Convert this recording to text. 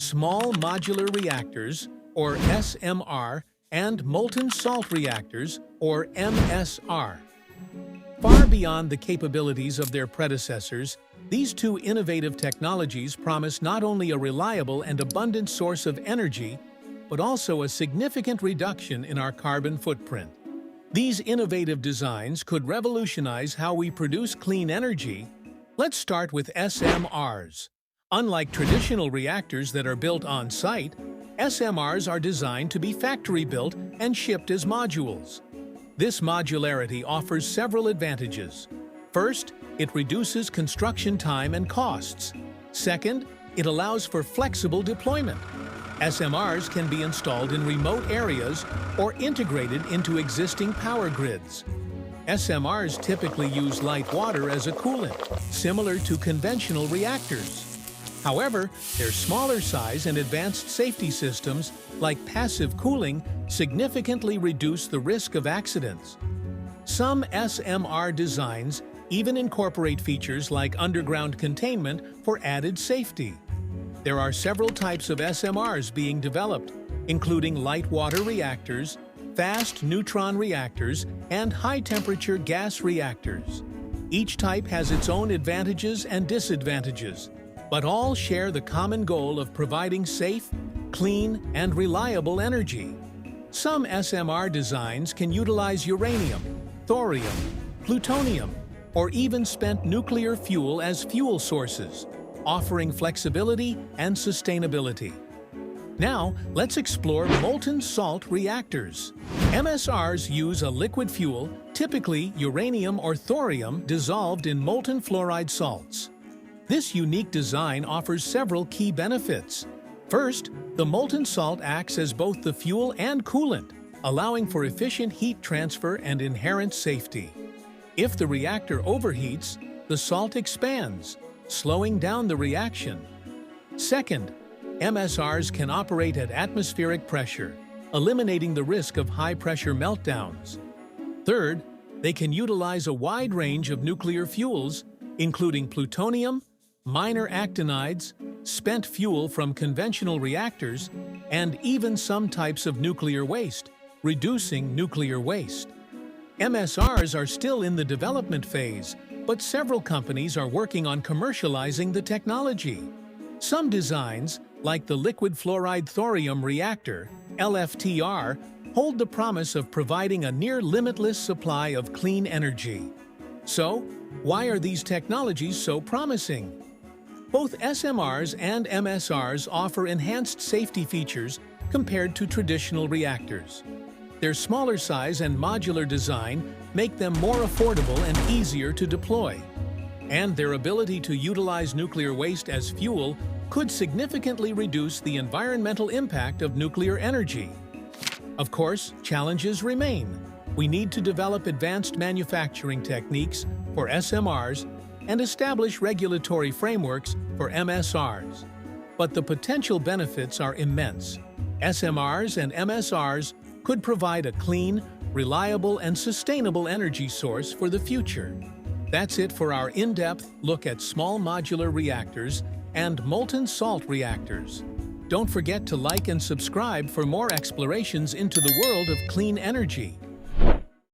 small modular reactors, or SMR, and molten salt reactors, or MSR. Far beyond the capabilities of their predecessors, these two innovative technologies promise not only a reliable and abundant source of energy, but also a significant reduction in our carbon footprint. These innovative designs could revolutionize how we produce clean energy. Let's start with SMRs. Unlike traditional reactors that are built on-site, SMRs are designed to be factory-built and shipped as modules. This modularity offers several advantages. First, it reduces construction time and costs. Second, it allows for flexible deployment. SMRs can be installed in remote areas or integrated into existing power grids. SMRs typically use light water as a coolant, similar to conventional reactors. However, their smaller size and advanced safety systems, like passive cooling, significantly reduce the risk of accidents. Some SMR designs even incorporate features like underground containment for added safety. There are several types of SMRs being developed, including light water reactors, fast neutron reactors, and high-temperature gas reactors. Each type has its own advantages and disadvantages, but all share the common goal of providing safe, clean, and reliable energy. Some SMR designs can utilize uranium, thorium, plutonium, or even spent nuclear fuel as fuel sources, offering flexibility and sustainability. Now, let's explore molten salt reactors. MSRs use a liquid fuel, typically uranium or thorium, dissolved in molten fluoride salts. This unique design offers several key benefits. First, the molten salt acts as both the fuel and coolant, allowing for efficient heat transfer and inherent safety. If the reactor overheats, the salt expands, slowing down the reaction. Second, MSRs can operate at atmospheric pressure, eliminating the risk of high-pressure meltdowns. Third, they can utilize a wide range of nuclear fuels, including plutonium, minor actinides, spent fuel from conventional reactors, and even some types of nuclear waste, reducing nuclear waste. MSRs are still in the development phase, but several companies are working on commercializing the technology. Some designs, like the liquid fluoride thorium reactor, LFTR, hold the promise of providing a near-limitless supply of clean energy. So, why are these technologies so promising? Both SMRs and MSRs offer enhanced safety features compared to traditional reactors. Their smaller size and modular design make them more affordable and easier to deploy. And their ability to utilize nuclear waste as fuel could significantly reduce the environmental impact of nuclear energy. Of course, challenges remain. We need to develop advanced manufacturing techniques for SMRs and establish regulatory frameworks for MSRs. But the potential benefits are immense. SMRs and MSRs could provide a clean, reliable, and sustainable energy source for the future. That's it for our in-depth look at small modular reactors and molten salt reactors. Don't forget to like and subscribe for more explorations into the world of clean energy.